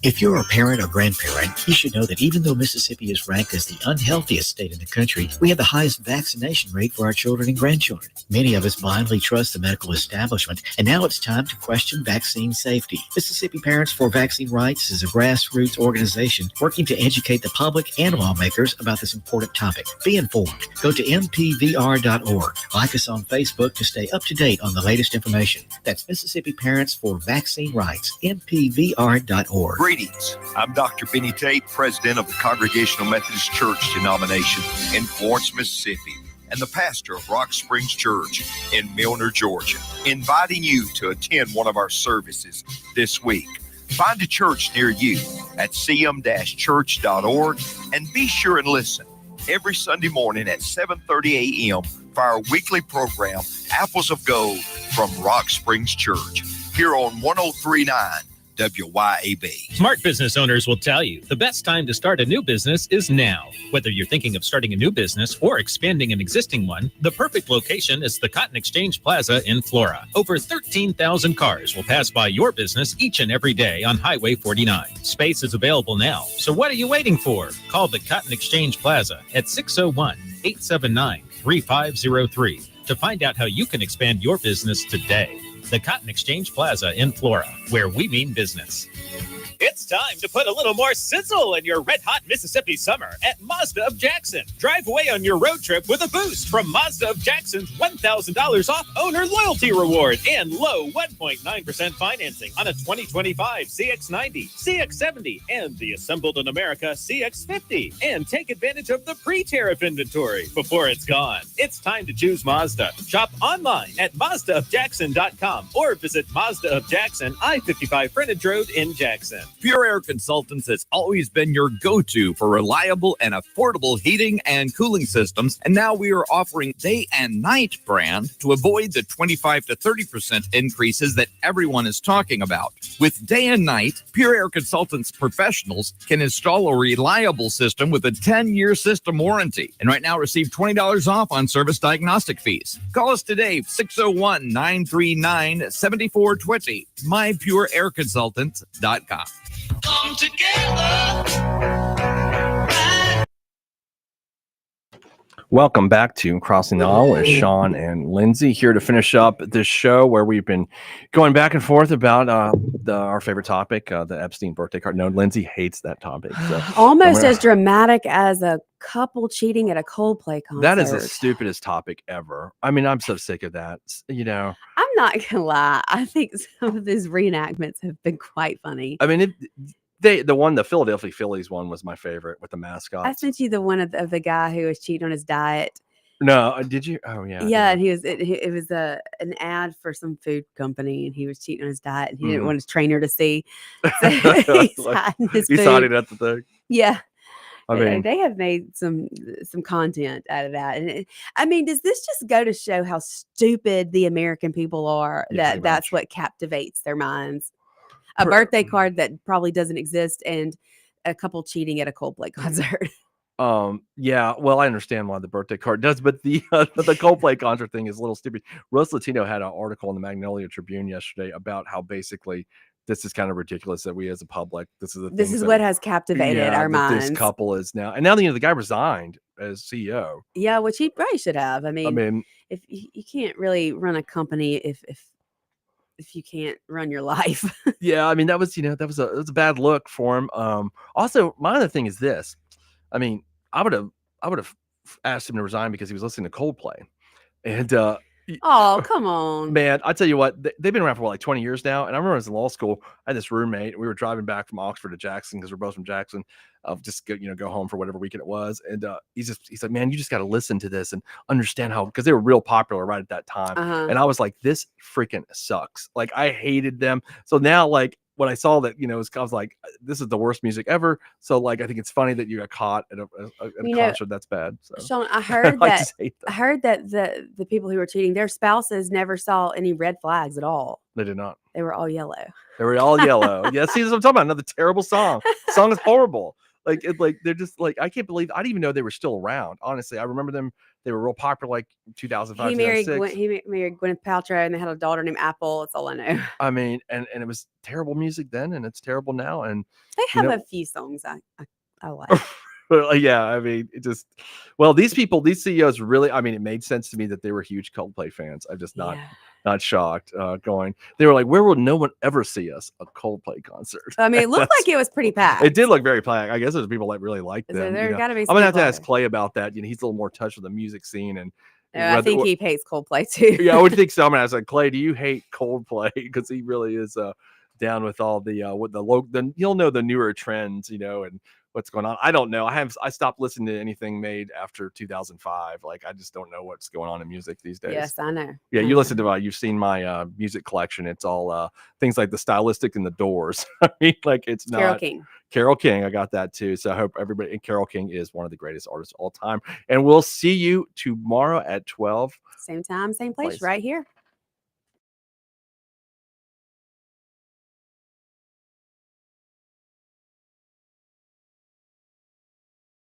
If you're a parent or grandparent, you should know that even though Mississippi is ranked as the unhealthiest state in the country, we have the highest vaccination rate for our children and grandchildren. Many of us blindly trust the medical establishment, and now it's time to question vaccine safety. Mississippi Parents for Vaccine Rights is a grassroots organization working to educate the public and lawmakers about this important topic. Be informed. Go to mpvr.org. Like us on Facebook to stay up to date on the latest information. That's Mississippi Parents for Vaccine Rights, mpvr.org. Greetings. I'm Dr. Benny Tate, president of the Congregational Methodist Church denomination in Florence, Mississippi, and the pastor of Rock Springs Church in Milner, Georgia, inviting you to attend one of our services this week. Find a church near you at cm-church.org and be sure and listen every Sunday morning at 7:30 a.m. for our weekly program, Apples of Gold from Rock Springs Church, here on 103.9 WYAB. Smart business owners will tell you the best time to start a new business is now. Whether you're thinking of starting a new business or expanding an existing one, the perfect location is the Cotton Exchange Plaza in Flora. Over 13,000 cars will pass by your business each and every day on Highway 49. Space is available now, so what are you waiting for? Call the Cotton Exchange Plaza at 601-879-3503 to find out how you can expand your business today. The Cotton Exchange Plaza in Flora, where we mean business. It's time to put a little more sizzle in your red-hot Mississippi summer at Mazda of Jackson. Drive away on your road trip with a boost from Mazda of Jackson's $1,000 off owner loyalty reward and low 1.9% financing on a 2025 CX-90, CX-70, and the Assembled in America CX-50. And take advantage of the pre-tariff inventory before it's gone. It's time to choose Mazda. Shop online at MazdaofJackson.com or visit Mazda of Jackson, I-55 Frontage Road in Jackson. Pure Air Consultants has always been your go-to for reliable and affordable heating and cooling systems, and now we are offering day and night brand to avoid the 25 to 30% increases that everyone is talking about. With day and night, Pure Air Consultants professionals can install a reliable system with a 10-year system warranty, and right now receive $20 off on service diagnostic fees. Call us today, 601-939-7420, mypureairconsultants.com. Come together. Welcome back to Crossing the Aisle with Shaun and Lindsey, here to finish up this show where we've been going back and forth about our favorite topic, the Epstein birthday card. No, Lindsey hates that topic. So Almost as dramatic as a couple cheating at a Coldplay concert. that is the stupidest topic ever. I mean, I'm so sick of that. You know, I'm not gonna lie. I think some of these reenactments have been quite funny. I mean, the Philadelphia Phillies one was my favorite with the mascot. I sent you the one of the guy who was cheating on his diet. No, did you? Oh yeah. Yeah, and it was an ad for some food company, and he was cheating on his diet, and he didn't want his trainer to see. So he's hiding his food. He's hiding at the thing. Yeah. I mean, they have made some content out of that, and I mean, does this just go to show how stupid the American people are? Yeah, That's what captivates their minds. A birthday card that probably doesn't exist, and a couple cheating at a Coldplay concert. Yeah, well, I understand why the birthday card does, but the Coldplay concert thing is a little stupid. Rose Latino had an article in the Magnolia Tribune yesterday about how basically this is kind of ridiculous that we as a public, this is what has captivated our minds. This couple is now, and now the guy resigned as CEO. Yeah, which he probably should have. I mean, if you can't really run a company if you can't run your life. Yeah, I mean, that was a bad look for him. Also, my other thing is this. I mean, I would have asked him to resign because he was listening to Coldplay. And oh, come on, man! I tell you what, they've been around for like 20 years now. And I remember I was in law school. I had this roommate. We were driving back from Oxford to Jackson because we're both from Jackson. Just go home for whatever weekend it was. And he's like, man, you just got to listen to this and understand how, because they were real popular right at that time. And I was like, this freaking sucks. Like, I hated them. So now, like, when I saw that, I was like, this is the worst music ever. So, like, I think it's funny that you got caught at a concert. That's bad. So. Shaun, I heard that the people who were cheating, their spouses never saw any red flags at all. They did not. They were all yellow. They were all yellow. Yeah, see, that's what I'm talking about. Another terrible song. The song is horrible. Like they're just like, I can't believe, I didn't even know they were still around. Honestly, I remember them. They were real popular, like 2005. He married Gwyneth Paltrow, and they had a daughter named Apple. That's all I know. I mean, and it was terrible music then, and it's terrible now. And they have a few songs I like. Yeah, I mean, these CEOs really, I mean, it made sense to me that they were huge Coldplay fans. I'm just not shocked. They were like, where will no one ever see us? A Coldplay concert. I mean, it looked like it was pretty packed. It did look very packed. I guess there's people that really liked them. So there gotta be. I'm gonna have to ask Clay about that. He's a little more in touch with the music scene, and I think he hates Coldplay too. Yeah, I would think so. I'm gonna ask Clay, do you hate Coldplay? Because he really is down with all the you'll know the newer trends, and what's going on. I don't know. I stopped listening to anything made after 2005. Like, I just don't know what's going on in music these days. Yes, I know. Yeah, you listen to you've seen my music collection. It's all things like the Stylistic and the Doors. I mean, like, it's not Carole King. I got that too. So I hope everybody, and Carole King is one of the greatest artists of all time. And we'll see you tomorrow at 12. Same time, same place, right here.